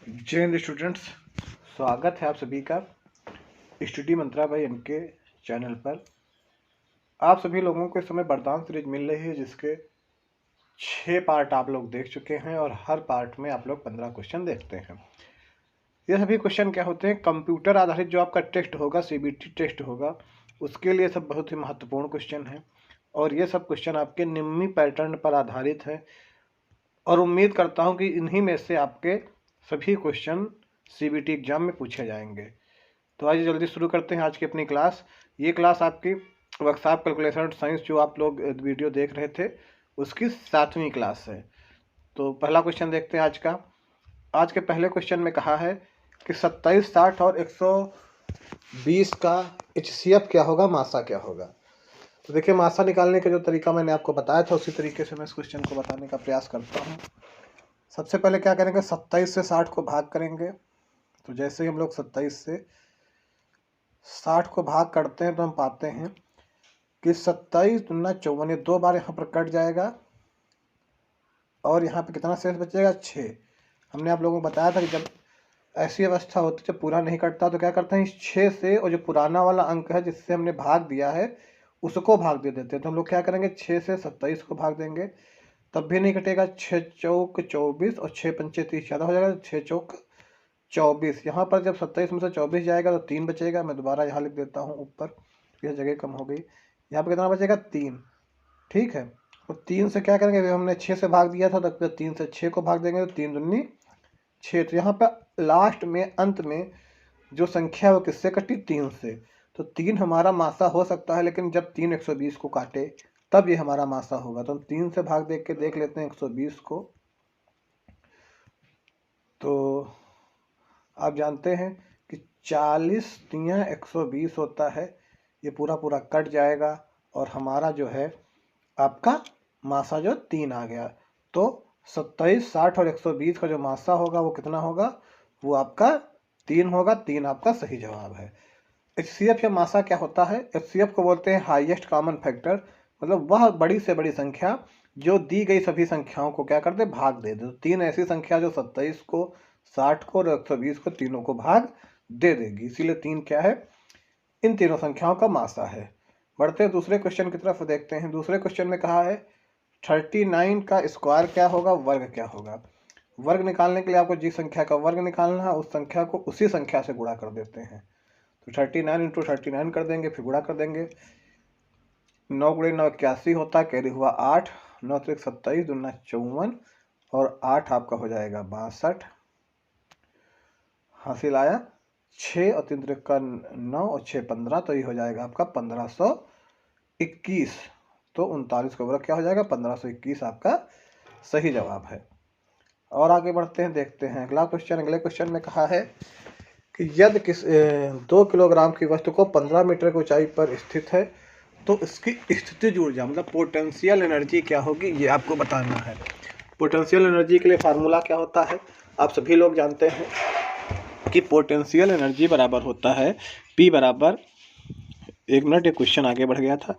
जय हिंद स्टूडेंट्स, स्वागत है आप सभी का स्टडी मंत्रा बाय इनके चैनल पर। आप सभी लोगों को इस समय वरदान सीरीज मिल रही है जिसके 6 पार्ट आप लोग देख चुके हैं और हर पार्ट में आप लोग 15 क्वेश्चन देखते हैं। ये सभी क्वेश्चन क्या होते हैं, कंप्यूटर आधारित जो आपका टेस्ट होगा, सीबीटी टेस्ट होगा, उसके लिए सब बहुत ही महत्वपूर्ण क्वेश्चन हैं और ये सब क्वेश्चन आपके निम्न पैटर्न पर आधारित है और उम्मीद करता हूँ कि इन्हीं में से आपके सभी क्वेश्चन सीबीटी एग्जाम में पूछे जाएंगे। तो आइए जल्दी शुरू करते हैं आज की अपनी क्लास। ये क्लास आपकी वर्कशॉप कैलकुलेशन साइंस जो आप लोग वीडियो देख रहे थे उसकी 7वीं क्लास है। तो पहला क्वेश्चन देखते हैं आज का। आज के पहले क्वेश्चन में कहा है कि 27, 60 और 120 का HCF क्या होगा, मासा क्या होगा। तो देखिए, मासा निकालने का जो तरीका मैंने आपको बताया था उसी तरीके से मैं इस क्वेश्चन को बताने का प्रयास करता हूँ। सबसे पहले क्या करेंगे, 27 से 60 को भाग करेंगे। तो जैसे ही हम लोग 27 से 60 को भाग करते हैं तो हम पाते हैं कि 27 दूना 54, ये 2 बार यहाँ पर कट जाएगा और यहाँ पे कितना शेष बचेगा, 6। हमने आप लोगों को बताया था कि जब ऐसी अवस्था होती है जब पूरा नहीं कटता तो क्या करते हैं, इस 6 से और जो पुराना वाला अंक है जिससे हमने भाग दिया है उसको भाग दे देते हैं। तो हम लोग क्या करेंगे, 6 से 27 को भाग देंगे, तब भी नहीं कटेगा। 6 चौक 24 और 6 पंचे 30, ज़्यादा हो जाएगा, 6 चौक 24। यहाँ पर जब 27 में से 24 जाएगा तो 3 बचेगा। मैं दोबारा यहाँ लिख देता हूँ ऊपर, यह जगह कम हो गई। यहाँ पर कितना बचेगा, 3। ठीक है, तो 3 से क्या करेंगे, हमने 6 से भाग दिया था तो 3 से 6 को भाग देंगे तो 3 दूनी 6। तो यहाँ पर लास्ट में अंत में जो संख्या वो किससे कटी, 3 से। तो 3 हमारा मासा हो सकता है, लेकिन जब 3 120 को काटे तब ये हमारा मासा होगा। तो हम 3 से भाग देख के देख लेते हैं 120 को। तो आप जानते हैं कि 40 तियां 120 होता है, ये पूरा पूरा कट जाएगा और हमारा जो है आपका मासा जो 3 आ गया। तो 27, 60 और 120 का जो मासा होगा वो कितना होगा, वो आपका 3 होगा। 3 आपका सही जवाब है। HCF या मासा क्या होता है, HCF को बोलते हैं हाईएस्ट कॉमन फैक्टर, मतलब वह बड़ी से बड़ी संख्या जो दी गई सभी संख्याओं को क्या करते, भाग दे दे। तो 3 ऐसी संख्या जो 27 को, 60 को और 120 को तीनों को भाग दे देगी, इसीलिए 3 क्या है, इन तीनों संख्याओं का मासा है। बढ़ते हैं दूसरे क्वेश्चन की तरफ, देखते हैं। दूसरे क्वेश्चन में कहा है 39 का स्क्वायर क्या होगा, वर्ग क्या होगा। वर्ग निकालने के लिए आपको जिस संख्या का वर्ग निकालना है उस संख्या को उसी संख्या से गुणा कर देते हैं। तो 39 × 39 कर देंगे, फिर गुणा कर देंगे। 9 × 9 81 होता है, कैरी हुआ 8, 9 × 27 दूना 54 और 8 आपका हो जाएगा 62। हासिल आया 6 और 3 का 9 और 6 15, तो ये हो जाएगा आपका 1521। तो 39 का वर्ग क्या हो जाएगा, 1521 आपका सही जवाब है। और आगे बढ़ते हैं, देखते हैं अगला क्वेश्चन। अगले क्वेश्चन में कहा है कि यदि 2 किलोग्राम की वस्तु को 15 मीटर की ऊंचाई पर स्थित है तो इसकी स्थितिज ऊर्जा मतलब पोटेंशियल एनर्जी क्या होगी, ये आपको बताना है। पोटेंशियल एनर्जी के लिए फार्मूला क्या होता है, आप सभी लोग जानते हैं कि पोटेंशियल एनर्जी बराबर होता है P बराबर, एक मिनट ये क्वेश्चन आगे बढ़ गया था,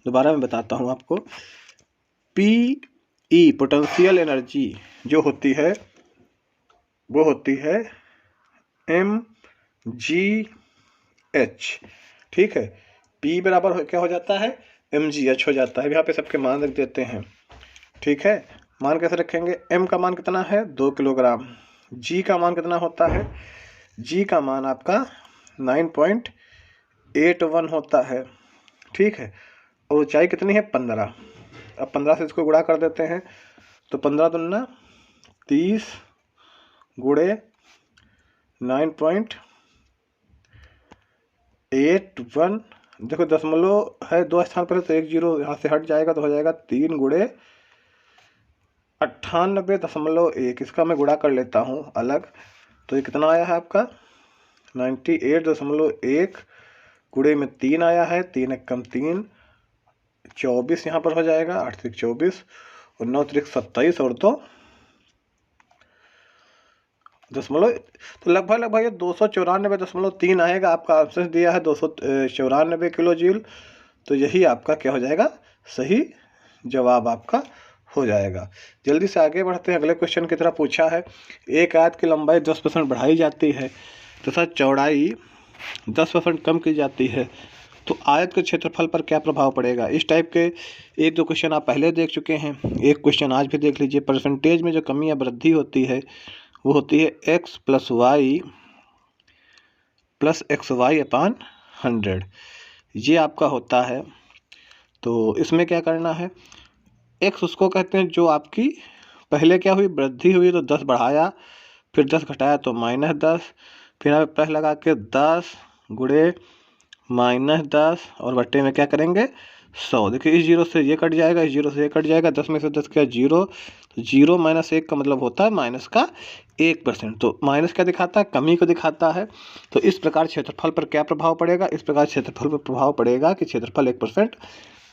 दोबारा मैं बताता हूँ आपको। PE पोटेंशियल एनर्जी जो होती है वो होती है mgh। ठीक है, P बराबर क्या हो जाता है, mgh हो जाता है। यहाँ पे सबके मान रख देते हैं। ठीक है, मान कैसे रखेंगे, m का मान कितना है 2 किलोग्राम, g का मान कितना होता है, g का मान आपका 9.81 होता है। ठीक है, और ऊंचाई कितनी है 15। अब 15 से इसको गुणा कर देते हैं तो 15 दूना 30 गुणे 9.81, देखो दशमलव है 2 स्थान पर तो 1 0 यहाँ से हट जाएगा तो हो जाएगा 3 गुणे 98.1। इसका मैं गुणा कर लेता हूँ अलग, तो ये कितना आया है आपका 98.1 गुणे में 3 आया है, 3 × 3 24 यहाँ पर हो जाएगा, 8 × 24 और 9 × 27 और 2 दशमलव, तो लगभग ये 294.3 आएगा। आपका आंसर दिया है 294 किलो जूल, तो यही आपका क्या हो जाएगा, सही जवाब आपका हो जाएगा। जल्दी से आगे बढ़ते हैं। अगले क्वेश्चन की तरफ पूछा है, एक आयत की लंबाई 10% बढ़ाई जाती है तथा चौड़ाई 10% कम की जाती है, तो आयत के क्षेत्रफल पर क्या प्रभाव पड़ेगा। इस टाइप के एक दो क्वेश्चन आप पहले देख चुके हैं, एक क्वेश्चन आज भी देख लीजिए। परसेंटेज में जो कमी या वृद्धि होती है वो होती है x + y + xy अपान 100, ये आपका होता है। तो इसमें क्या करना है, x उसको कहते हैं जो आपकी पहले क्या हुई, वृद्धि हुई तो 10 बढ़ाया, फिर 10 घटाया तो -10, फिर यहाँ पे प्लस लगा के 10 गुणे -10 और बट्टे में क्या करेंगे 100। देखिए इस जीरो से ये कट जाएगा, इस जीरो से ये कट जाएगा, 10 में से 10 क्या जीरो, तो जीरो -1 का मतलब होता है माइनस का 1%। तो माइनस क्या दिखाता है, कमी को दिखाता है। तो इस प्रकार क्षेत्रफल पर क्या प्रभाव पड़ेगा, इस प्रकार क्षेत्रफल पर प्रभाव पड़ेगा कि क्षेत्रफल 1%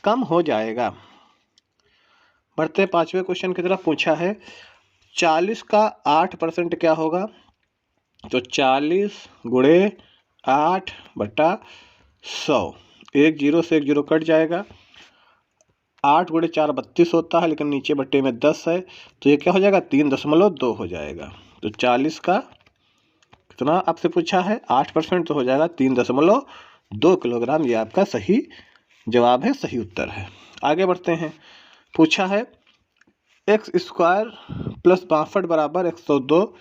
कम हो जाएगा। बढ़ते हैं 5वें क्वेश्चन की तरफ। पूछा है 40 का 8% क्या होगा, तो 40 गुणे 8/100, एक जीरो से एक जीरो कट जाएगा। 8 गुणे 4 32 होता है, लेकिन नीचे बट्टे में 10 है, तो ये क्या हो जाएगा 3.2 हो जाएगा। तो 40 का कितना आपसे पूछा है 8%, तो हो जाएगा 3.2 किलोग्राम। ये आपका सही जवाब है, सही उत्तर है। आगे बढ़ते हैं। पूछा है x² + 62 बराबर 102,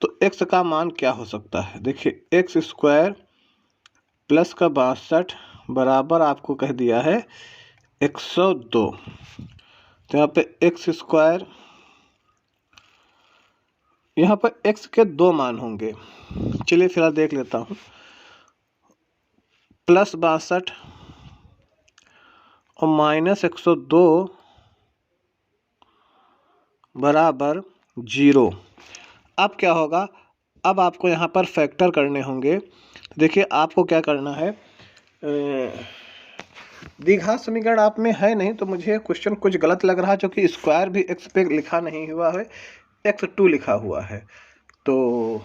तो x का मान क्या हो सकता है। देखिए x² प्लस का 62 बराबर आपको कह दिया है 102, तो यहाँ पे x², यहाँ पर x के 2 मान होंगे। चलिए फिलहाल देख लेता हूँ। +62 और -102 बराबर 0। अब क्या होगा, अब आपको यहाँ पर फैक्टर करने होंगे। देखिए आपको क्या करना है, द्विघात समीकरण आप में है नहीं, तो मुझे क्वेश्चन कुछ गलत लग रहा है, क्योंकि स्क्वायर भी x पे लिखा नहीं हुआ है, x2 लिखा हुआ है। तो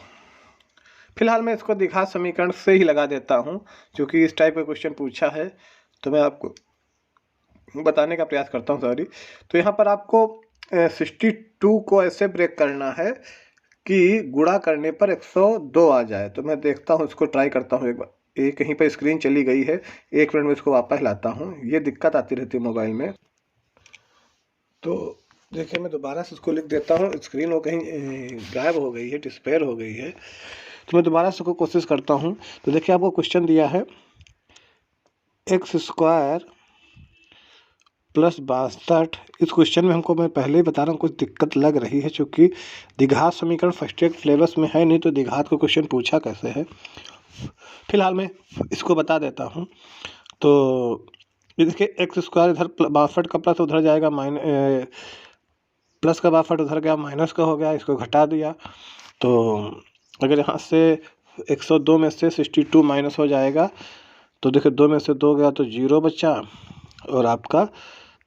फिलहाल मैं इसको द्विघात समीकरण से ही लगा देता हूँ, क्योंकि इस टाइप का क्वेश्चन पूछा है तो मैं आपको बताने का प्रयास करता हूँ। सॉरी। तो यहाँ पर आपको 62 को ऐसे ब्रेक करना है कि गुणा करने पर 102 आ जाए। तो मैं देखता हूँ, इसको ट्राई करता हूँ एक बार। ये कहीं पर स्क्रीन चली गई है, 1 मिनट में इसको वापस लाता हूँ, ये दिक्कत आती रहती है मोबाइल में। तो देखिए मैं दोबारा से इसको लिख देता हूँ, स्क्रीन वो कहीं गायब हो गई है, डिस्पेयर हो गई है, तो मैं दोबारा से इसको कोशिश करता हूँ। तो देखिए आपको क्वेश्चन दिया है x² + 62। इस क्वेश्चन में हमको, मैं पहले ही बता रहा हूँ, कुछ दिक्कत लग रही है, क्योंकि द्विघात समीकरण फर्स्ट ईयर सिलेबस में है नहीं, तो द्विघात का क्वेश्चन पूछा कैसे है। फिलहाल मैं इसको बता देता हूँ। तो ये देखिए x² इधर 62 का प्लस उधर जाएगा, प्लस का 62 उधर गया, माइनस का हो गया, इसको घटा दिया। तो अगर यहाँ से 102 में से 62 माइनस हो जाएगा, तो देखिए 2 में से 2 गया तो 0 बचा, और आपका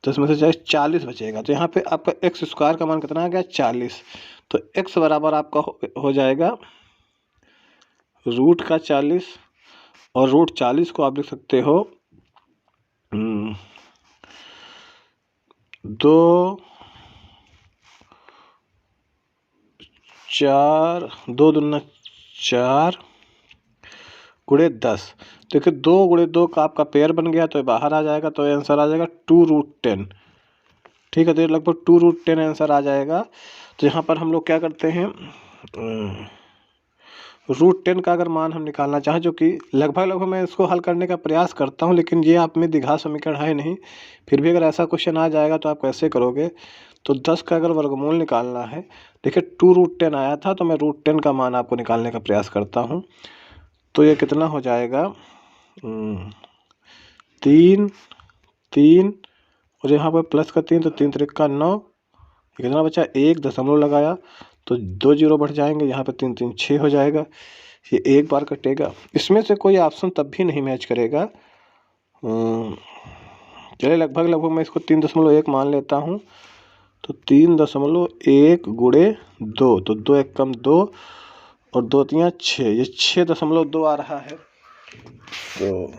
10 में से जाए 40 बचेगा। तो यहाँ पे आपका x² का मान कितना आ गया 40। तो x बराबर आपका हो जाएगा √40, और √40 को आप लिख सकते हो 2 4 2 दूना 4 गुणे 10। देखिए 2 गुणे 2 का आपका पेयर बन गया, तो बाहर आ जाएगा, तो आंसर आ जाएगा 2√10। ठीक है, तो लगभग 2√10 आंसर आ जाएगा। तो यहाँ पर हम लोग क्या करते हैं, √10 का अगर मान हम निकालना चाहें, जो कि लगभग मैं इसको हल करने का प्रयास करता हूँ, लेकिन ये आप में द्विघात समीकरण है नहीं, फिर भी अगर ऐसा क्वेश्चन आ जाएगा तो आप कैसे करोगे। तो 10 का अगर वर्गमूल निकालना है, देखिए 2√10 आया था, तो मैं √10 का मान आपको निकालने का प्रयास करता हूँ। तो ये कितना हो जाएगा 3 3, और यहाँ पर प्लस का 3, तो 3 3 का 9, कितना बचा 1 दशमलव लगाया, तो 2 जीरो बढ़ जाएंगे, यहाँ पे 3 3 6 हो जाएगा, ये एक बार कटेगा। इसमें से कोई ऑप्शन तब भी नहीं मैच करेगा। चलिए लगभग मैं इसको 3.1 मान लेता हूँ। तो 3.1 गुणे 2, तो 2 1 कम 2, और 2 3 6, ये 6.2 आ रहा है। तो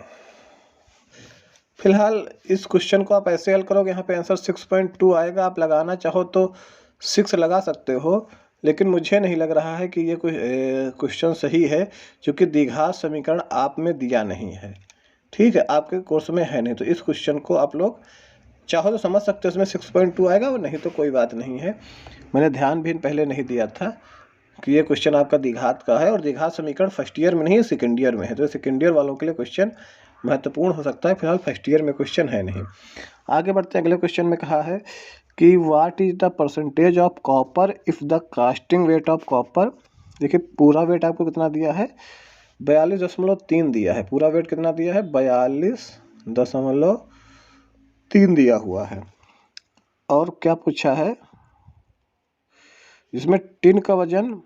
फिलहाल इस क्वेश्चन को आप ऐसे हल करोगे, यहाँ पे आंसर 6.2 आएगा। आप लगाना चाहो तो 6 लगा सकते हो, लेकिन मुझे नहीं लग रहा है कि ये क्वेश्चन सही है, क्योंकि द्विघात समीकरण आप में दिया नहीं है। ठीक है, आपके कोर्स में है नहीं, तो इस क्वेश्चन को आप लोग चाहो तो समझ सकते हो, इसमें 6.2 आएगा, और नहीं तो कोई बात नहीं है। मैंने ध्यान भी पहले नहीं दिया था कि ये क्वेश्चन आपका द्विघात का है, और द्विघात समीकरण फर्स्ट ईयर में नहीं है, सेकेंड ईयर में है। तो सेकेंड ईयर वालों के लिए क्वेश्चन महत्वपूर्ण हो सकता है, फिलहाल फर्स्ट ईयर में क्वेश्चन है नहीं। आगे बढ़ते हैं, अगले क्वेश्चन में कहा है कि what is the percentage of copper if the casting weight of copper. देखिए पूरा वेट आपको कितना दिया है, 42.3 दिया है। पूरा वेट कितना दिया है, 42.3 दिया हुआ है। और क्या पूछा है, जिसमें टिन का वजन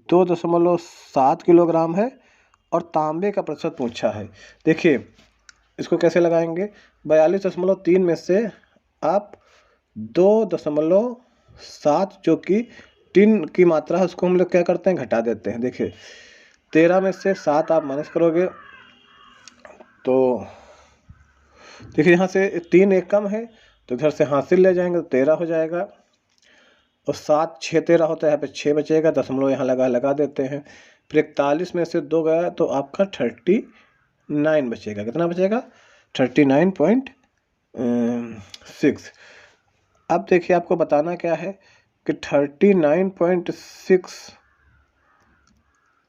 2.7 किलोग्राम है, और तांबे का प्रतिशत पूछा है। देखिए इसको कैसे लगाएंगे, 42.3 में से आप 2.7 जो कि टिन की मात्रा है उसको हम लोग क्या करते हैं, घटा देते हैं। देखिए 13 में से 7 आप माइनस करोगे तो देखिए यहाँ से 3 एक कम है, तो इधर से हासिल ले जाएंगे तो 13 हो जाएगा, और 7 6 13 होता है, यहाँ पे 6 बचेगा, दशमलव यहाँ लगा देते हैं। फिर 41 में से 2 गया तो आपका 39 बचेगा। कितना बचेगा, 39.6। अब देखिए आपको बताना क्या है कि 39.6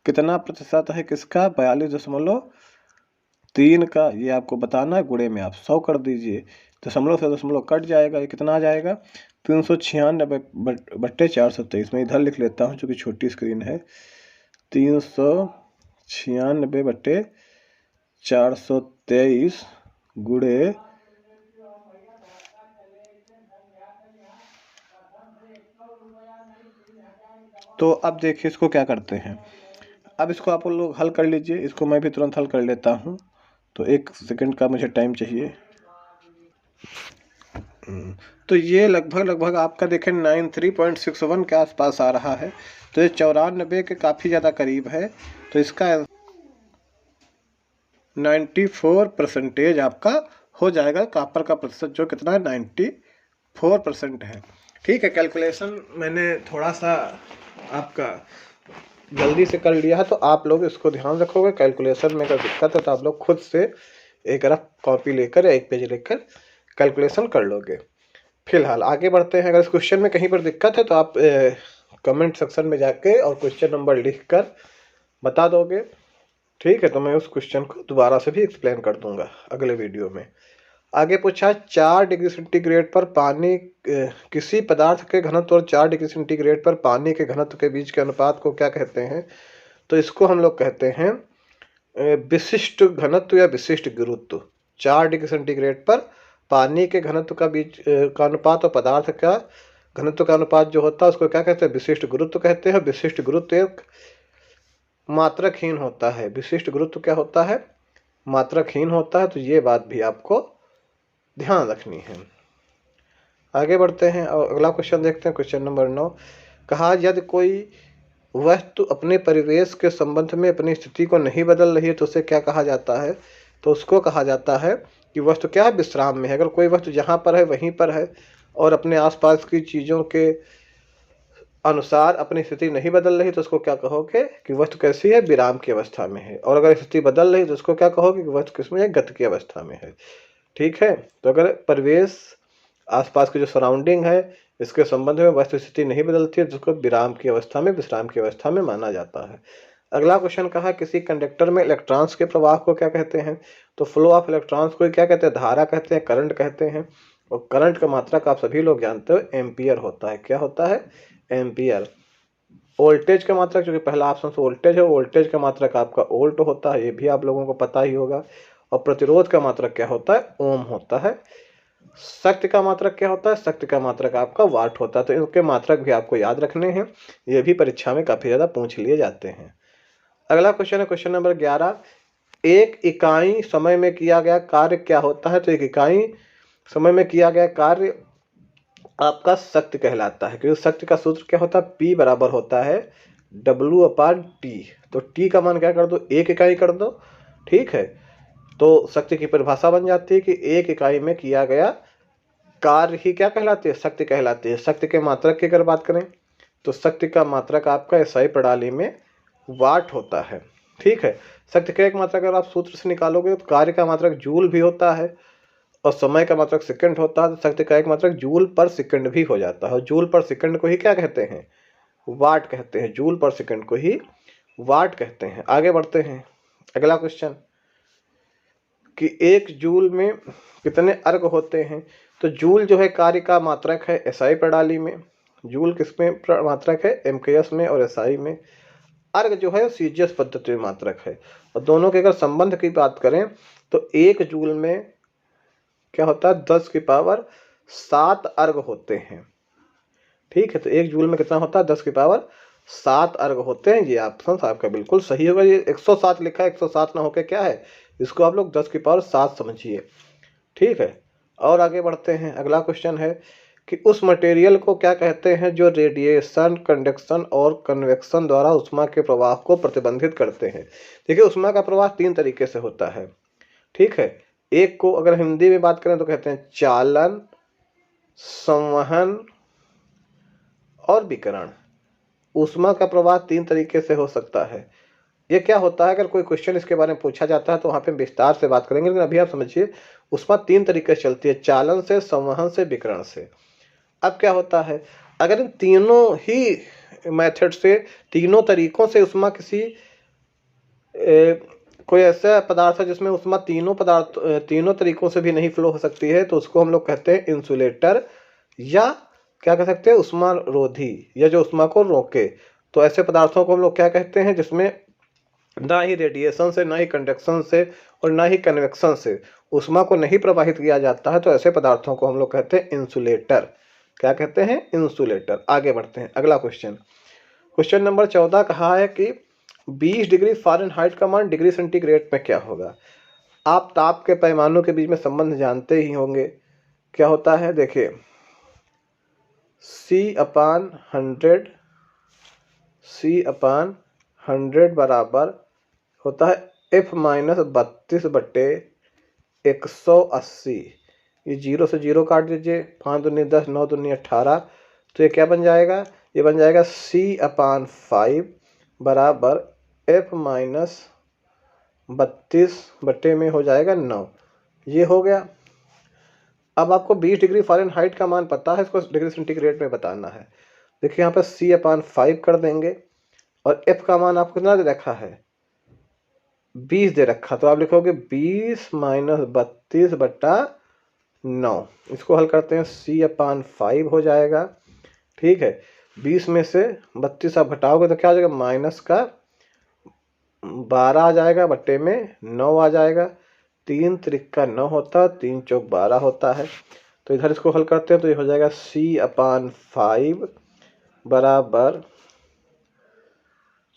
कितना प्रतिशत है किसका, 42.3 का। ये आपको बताना है, गुणे में आप 100 कर दीजिए, दशमलव से दशमलव कट जाएगा, ये कितना आ जाएगा, 396/423। मैं इधर लिख लेता हूँ क्योंकि छोटी स्क्रीन है। 396/423 गुणे तो अब देखिए इसको क्या करते हैं। अब इसको आप लोग हल कर लीजिए, इसको मैं भी तुरंत हल कर लेता हूँ, तो 1 सेकंड का मुझे टाइम चाहिए। तो ये लगभग आपका देखें 93.61 के आसपास आ रहा है, तो ये 94 के काफ़ी ज़्यादा करीब है। तो इसका 94% आपका हो जाएगा। कॉपर का प्रतिशत जो कितना है, 94% है। ठीक है, कैलकुलेशन मैंने थोड़ा सा आपका जल्दी से कर लिया है, तो आप लोग इसको ध्यान रखोगे। कैलकुलेशन में अगर दिक्कत है तो आप लोग खुद से एक रफ कॉपी लेकर या 1 पेज लेकर कैलकुलेशन कर लोगे। फिलहाल आगे बढ़ते हैं। अगर इस क्वेश्चन में कहीं पर दिक्कत है तो आप कमेंट सेक्शन में जाके और क्वेश्चन नंबर लिख कर बता दोगे। ठीक है, तो मैं उस क्वेश्चन को दोबारा से भी एक्सप्लेन कर दूंगा अगले वीडियो में। आगे पूछा 4 डिग्री सेंटीग्रेड पर पानी किसी पदार्थ के घनत्व और 4 डिग्री सेंटीग्रेड पर पानी के घनत्व के बीच के अनुपात को क्या कहते हैं। तो इसको हम लोग कहते हैं विशिष्ट घनत्व या विशिष्ट गुरुत्व। 4 डिग्री सेंटीग्रेड पर पानी के घनत्व का बीच का अनुपात और पदार्थ का घनत्व का अनुपात जो होता है उसको क्या कहते हैं, विशिष्ट गुरुत्व कहते हैं। विशिष्ट गुरुत्व एक मात्रकहीन होता है। विशिष्ट गुरुत्व क्या होता है, मात्रकहीन होता है। तो ये बात भी आपको ध्यान रखनी है। आगे बढ़ते हैं और अगला क्वेश्चन देखते हैं। क्वेश्चन नंबर 9 कहा, यदि कोई वस्तु अपने परिवेश के संबंध में अपनी स्थिति को नहीं बदल रही है तो उसे क्या कहा जाता है। तो उसको कहा जाता है कि वस्तु क्या है, विश्राम में है। अगर कोई वस्तु जहाँ पर है वहीं पर है और अपने आसपास की चीज़ों के अनुसार अपनी स्थिति नहीं बदल रही तो उसको क्या कहोगे कि वस्तु कैसी है, विराम की अवस्था में है। और अगर स्थिति बदल रही तो उसको क्या कहोगे कि वस्तु किसमें है, गति की अवस्था में है। ठीक है, तो अगर परिवेश आसपास की जो सराउंडिंग है इसके संबंध में वस्तु स्थिति नहीं बदलती है तो उसको विराम की अवस्था में, विश्राम की अवस्था में माना जाता है। अगला क्वेश्चन कहा, किसी कंडक्टर में इलेक्ट्रॉन्स के प्रवाह को क्या कहते हैं। तो फ्लो ऑफ इलेक्ट्रॉन्स को क्या कहते हैं, धारा कहते हैं, करंट कहते हैं। और करंट का मात्रक आप सभी लोग जानते हो एम्पियर होता है। क्या होता है, एम्पियर। वोल्टेज का मात्रक, जो कि पहला ऑप्शन वोल्टेज है, वोल्टेज का मात्रक आपका वोल्ट होता है, ये भी आप लोगों को पता ही होगा। और प्रतिरोध का मात्रक क्या होता है, ओम होता है। शक्ति का मात्रक क्या होता है, शक्ति का मात्रक आपका वाट होता है। तो इनके मात्रक भी आपको याद रखने हैं, ये भी परीक्षा में काफी ज्यादा पूछ लिए जाते हैं। अगला क्वेश्चन है क्वेश्चन नंबर 11, एक इकाई समय में किया गया कार्य क्या होता है। तो एक इकाई समय में किया गया कार्य आपका शक्ति कहलाता है, क्योंकि शक्ति का सूत्र क्या होता है, P बराबर होता है W/T। तो T का मान क्या कर दो, 1 इकाई कर दो। ठीक है, तो शक्ति की परिभाषा बन जाती है कि एक इकाई में किया गया कार्य ही क्या कहलाती है, शक्ति कहलाती है। शक्ति के मात्रक की अगर बात करें तो शक्ति का मात्रक आपका एसआई प्रणाली में वाट होता है। ठीक है, शक्ति का एक मात्रक अगर आप सूत्र से निकालोगे तो कार्य का मात्रक जूल भी होता है और समय का मात्रक सेकंड होता है, तो शक्ति का एक मात्रक जूल पर सेकंड भी हो जाता है। और जूल पर सेकंड को ही क्या कहते हैं, वाट कहते हैं। जूल पर सेकंड को ही वाट कहते हैं। आगे बढ़ते हैं, अगला क्वेश्चन कि एक जूल में कितने अर्घ होते हैं। तो जूल जो है कार्य का मात्रक है एसआई प्रणाली में, जूल किसमें मात्रक है, एमकेएस में, और एसआई में। अर्घ जो है सीजीएस पद्धति में मात्रक है। और दोनों के अगर संबंध की बात करें तो एक जूल में क्या होता है, 10⁻7 अर्घ होते हैं। ठीक है, तो एक जूल में कितना होता है, 10⁻7 अर्घ होते हैं। ये ऑप्शन आपका बिल्कुल सही होगा। ये 107 लिखा है, 107 ना होकर क्या है, इसको आप लोग 10⁻7 समझिए। ठीक है, और आगे बढ़ते हैं। अगला क्वेश्चन है कि उस मटेरियल को क्या कहते हैं जो रेडिएशन, कंडक्शन और कन्वेक्शन द्वारा उष्मा के प्रवाह को प्रतिबंधित करते हैं। देखिए, उष्मा का प्रवाह 3 तरीके से होता है। ठीक है, एक को अगर हिंदी में बात करें तो कहते हैं चालन, संवहन और विकिरण। उष्मा का प्रवाह 3 तरीके से हो सकता है। ये क्या होता है, अगर कोई क्वेश्चन इसके बारे में पूछा जाता है तो वहाँ पे विस्तार से बात करेंगे, लेकिन अभी आप समझिए उष्मा 3 तरीके से चलती है, चालन से, संवहन से, विकिरण से। अब क्या होता है, अगर इन तीनों ही मेथड से, तीनों तरीकों से उष्मा किसी कोई ऐसा पदार्थ है जिसमें उष्मा तीनों तरीकों से भी नहीं फ्लो हो सकती है, तो उसको हम लोग कहते हैं इंसुलेटर, या क्या कह सकते हैं, उष्मा रोधी, या जो उष्मा को रोके। तो ऐसे पदार्थों को हम लोग क्या कहते हैं जिसमें ना ही रेडिएशन से, ना ही कंडक्शन से और ना ही कन्वेक्शन से उष्मा को नहीं प्रवाहित किया जाता है, तो ऐसे पदार्थों को हम लोग कहते हैं इंसुलेटर। क्या कहते हैं, इंसुलेटर। आगे बढ़ते हैं, अगला क्वेश्चन, क्वेश्चन नंबर 14 कहा है कि 20 डिग्री फ़ारेनहाइट का मान डिग्री सेंटीग्रेड में क्या होगा। आप ताप के पैमानों के बीच में संबंध जानते ही होंगे। क्या होता है, देखिए C/100 बराबर होता है F-32/180। ये 0 से 0 काट दीजिए, 5 दूनी 10, 9 दूनी 18। तो ये क्या बन जाएगा, ये बन जाएगा C/5 बराबर F-32 में हो जाएगा 9। ये हो गया। अब आपको 20 डिग्री फ़ारेनहाइट का मान पता है, इसको डिग्री सेंटीग्रेड में बताना है। देखिए यहाँ पर C/5 कर देंगे और F का मान आपको कितना दे रखा है, 20 दे रखा। तो आप लिखोगे 20 - 32/9। इसको हल करते हैं, C/5 हो जाएगा। ठीक है, 20 में से 32 आप घटाओगे तो क्या हो जाएगा, माइनस का 12 आ जाएगा, बट्टे में 9 आ जाएगा। 3 त्रिका 9 होता है, 3 चौक 12 होता है। तो इधर इसको हल करते हैं तो ये हो जाएगा C/5 बराबर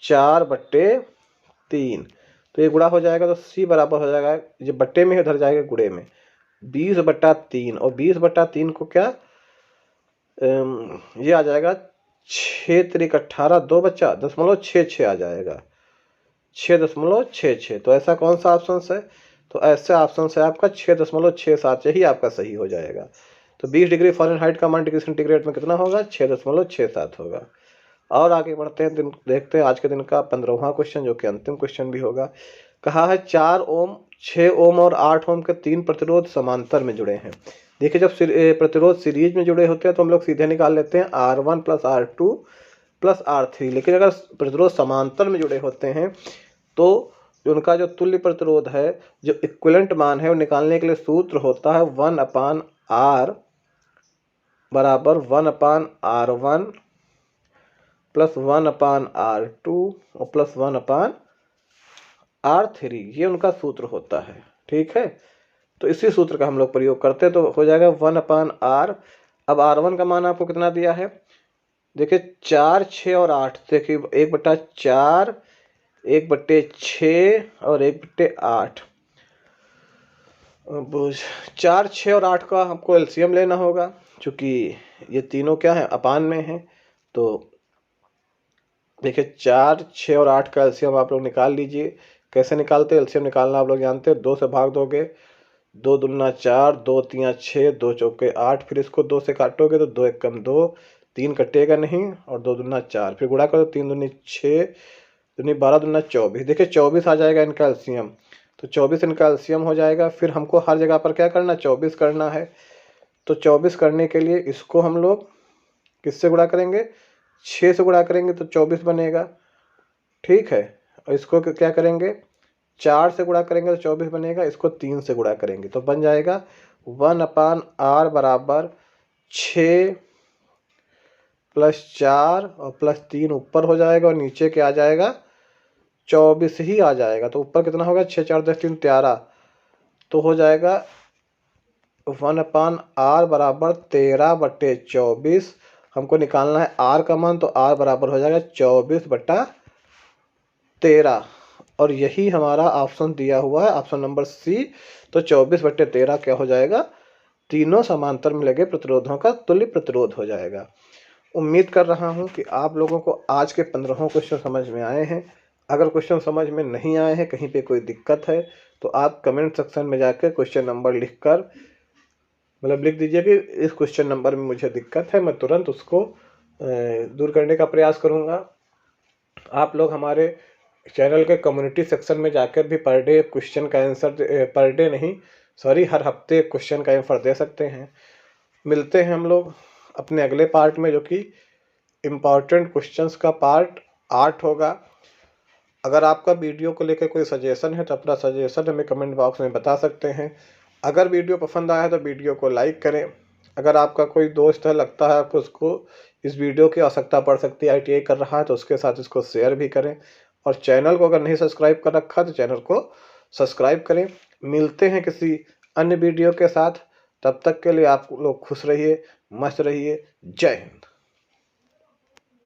4/3। तो ये गुणा हो जाएगा तो C बराबर हो जाएगा, ये बट्टे में उधर जाएगा गुणे में, 20/3। और 20/3 को क्या ये आ जाएगा 6 त्रिक 18, 2 बचा 0.66 आ जाएगा, 6.66। तो ऐसा कौन सा ऑप्शन है, तो ऐसा ऑप्शन है आपका 6.67, यही आपका सही हो जाएगा। तो 20 डिग्री फ़ारेनहाइट का मान डिग्री सेंटीग्रेड में कितना होगा, 6.67 होगा। और आगे बढ़ते हैं, देखते हैं आज के दिन का 15वां क्वेश्चन, जो कि अंतिम क्वेश्चन भी होगा। कहा है 4 ओम, 6 ओम और 8 ओम के 3 प्रतिरोध समांतर में जुड़े हैं। देखिए, जब प्रतिरोध सीरीज में जुड़े होते हैं तो हम लोग सीधे निकाल लेते हैं R1 + R2 + R3। लेकिन अगर प्रतिरोध समांतर में जुड़े होते हैं तो उनका जो तुल्य प्रतिरोध है, जो इक्विवेलेंट मान है, वो निकालने के लिए सूत्र होता है 1/R बराबर 1/R1 + 1/R2 और + 1/R3। ये उनका सूत्र होता है। ठीक है, तो इसी सूत्र का हम लोग प्रयोग करते हैं, तो हो जाएगा 1/R। अब R1 का मान आपको कितना दिया है, देखिए 4, 6 और 8। देखिए 1/4, 1/6 और 1/8। 4, 6 और 8 का हमको एलसीएम लेना होगा, क्योंकि ये तीनों क्या है, अपान में है। तो देखिए 4, 6 और 8 का एलसीएम आप लोग निकाल लीजिए। कैसे निकालते हैं? एलसीएम निकालना आप लोग जानते हैं, 2 से भाग दोगे, 2 दूना 4, 2 तिया 6, 2 चौके 8, फिर इसको 2 से काटोगे तो 2 एकम 2, 3 कटेगा नहीं, और 2 दूना 4, फिर गुणा करो, 3 दूनी 6, दूनी 12, दूना 24। देखिए 24 आ जाएगा इनका एलसीएम, तो 24 इनका एलसीएम हो जाएगा। फिर हमको हर जगह पर क्या करना, 24 करना है। तो 24 करने के लिए इसको हम लोग किससे गुणा करेंगे, 6 से गुणा करेंगे तो 24 बनेगा, ठीक है। और इसको क्या करेंगे, 4 से गुणा करेंगे तो 24 बनेगा, इसको 3 से गुणा करेंगे तो बन जाएगा 1/r बराबर 6 + 4 और +3 ऊपर हो जाएगा, और नीचे क्या आ जाएगा, 24 ही आ जाएगा। तो ऊपर कितना होगा, 6 4 10 3 13, तो हो जाएगा 1/r बराबर 13/24। हमको निकालना है r का मान, तो r बराबर हो जाएगा 24/13, और यही हमारा ऑप्शन दिया हुआ है, ऑप्शन नंबर सी। तो 24/13 क्या हो जाएगा, तीनों समांतर में लगे प्रतिरोधों का तुल्य प्रतिरोध हो जाएगा। उम्मीद कर रहा हूं कि आप लोगों को आज के 15 क्वेश्चन समझ में आए हैं। अगर क्वेश्चन समझ में नहीं आए हैं, कहीं पे कोई दिक्कत है, तो आप कमेंट सेक्शन में जाकर क्वेश्चन नंबर लिखकर लिख दीजिए कि इस क्वेश्चन नंबर में मुझे दिक्कत है, मैं तुरंत उसको दूर करने का प्रयास करूंगा। आप लोग हमारे चैनल के कम्युनिटी सेक्शन में जाकर भी पर डे क्वेश्चन का आंसर, पर डे नहीं सॉरी, हर हफ्ते क्वेश्चन का आंसर दे सकते हैं। मिलते हैं हम लोग अपने अगले पार्ट में, जो कि इम्पॉर्टेंट क्वेश्चंस का पार्ट 8 होगा। अगर आपका वीडियो को लेकर कोई सजेशन है तो अपना सजेशन हमें कमेंट बॉक्स में बता सकते हैं। अगर वीडियो पसंद आया तो वीडियो को लाइक करें। अगर आपका कोई दोस्त है, लगता है आपको उसको इस वीडियो की आवश्यकता पड़ सकती है, आईटीआई कर रहा है, तो उसके साथ इसको शेयर भी करें। और चैनल को अगर नहीं सब्सक्राइब कर रखा तो चैनल को सब्सक्राइब करें। मिलते हैं किसी अन्य वीडियो के साथ, तब तक के लिए आप लोग खुश रहिए, मस्त रहिए। जय हिंद।